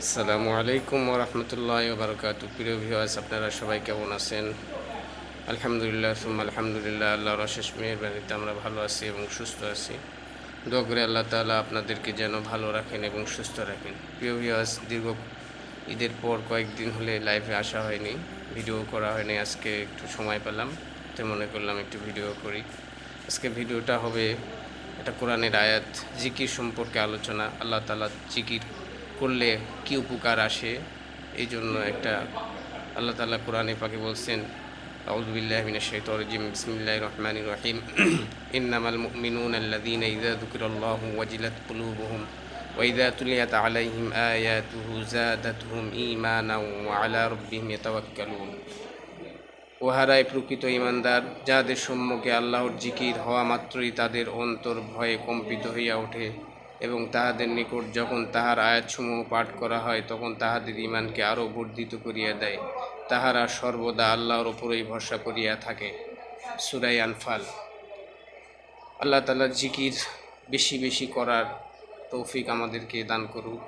আসসালামু আলাইকুম ওয়া রাহমাতুল্লাহি ওয়া বারাকাতুহু। প্রিয় ভিউয়ার্স, আপনারা সবাই কেমন আছেন? আলহামদুলিল্লাহ সুম্মা আলহামদুলিল্লাহ, আল্লাহর অশেষ মেহেরবানিতে আমরা ভালো আছি এবং সুস্থ আছি। দোয়া করি আল্লাহ তাআলা আপনাদেরকে যেন ভালো রাখেন এবং সুস্থ রাখেন। প্রিয় ভিউয়ার্স, দীর্ঘ ঈদের পর কয়েকদিন হলে লাইভে আসা হয়নি, ভিডিও করা হয়নি। আজকে একটু সময় পেলাম, তো মনে করলাম একটু ভিডিও করি। আজকে ভিডিওটা হবে একটা কোরআনের আয়াত, জিকির সম্পর্কে আলোচনা। আল্লাহ তাআলা জিকির করলে কী উপকার আসে, এই জন্য একটা আল্লাহ তাআলা কোরআনে পাকে বলছেন, আউযু বিল্লাহি মিনাশ শাইতানির রাজিম, বিসমিল্লাহির রহমানির রহিম, ইন্নামাল মুমিনুনা আল্লাযীনা ইযা যুকিরাল্লাহু ওয়াজিলাত কুলুবুহুম ওয়া ইযা তুলিয়াত আলাইহিম আয়াতুহু যাদাতহুম ঈমানাও ওয়া আলা রাব্বিহিম ইয়াতাওয়াক্কালুন। উহারাই প্রকৃত ঈমানদার, যাদের সম্মুখে আল্লাহর জিকির হওয়া মাত্রই তাদের অন্তর ভয়ে কম্পিত হইয়া ওঠে এবং তাহাদের নিকট যখন তাহার আয়াতসমূহ পাঠ করা হয় তখন তাহাদের ঈমানকে আরও বর্ধিত করিয়া দেয়। তাহারা সর্বদা আল্লাহর উপরেই ভরসা করিয়া থাকে। সূরা আনফাল। আল্লাহ তাআলার জিকির বেশি বেশি করার তৌফিক আমাদেরকে দান করুক।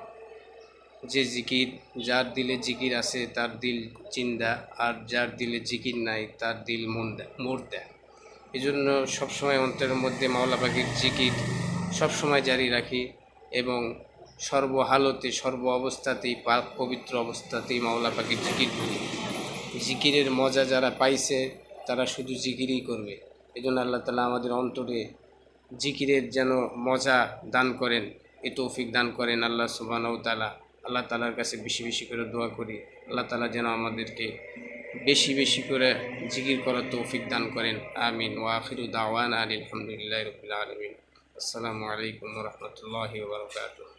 যে জিকির, যার দিলে জিকির আছে তার দিল জিন্দা, আর যার দিলে জিকির নাই তার দিল মুর্দা। এই জন্য সবসময় অন্তরের মধ্যে মাওলা পাখির জিকির সবসময় জারি রাখি এবং সর্বহালতে সর্ব অবস্থাতেই পাক পবিত্র অবস্থাতেই মাওলা পাখির জিকির করি। জিকিরের মজা যারা পাইছে তারা শুধু জিকিরই করবে। এই জন্য আল্লাহ তাআলা আমাদের অন্তরে জিকিরের যেন মজা দান করেন, এ তৌফিক দান করেন আল্লাহ সুবহানাহু ওয়া তাআলা। আল্লাহ তাআলার কাছে বেশি বেশি করে দোয়া করি, আল্লাহ তাআলা যেন আমাদেরকে বেশি বেশি করে জিকির করার তৌফিক দান করেন। আমিন। ওয়া আখিরু দাওয়ানা আলহামদুলিল্লাহি রাব্বিল আলামিন। আসসালামু আলাইকুম ওয়া রাহমাতুল্লাহি ওয়া বারাকাতুহু।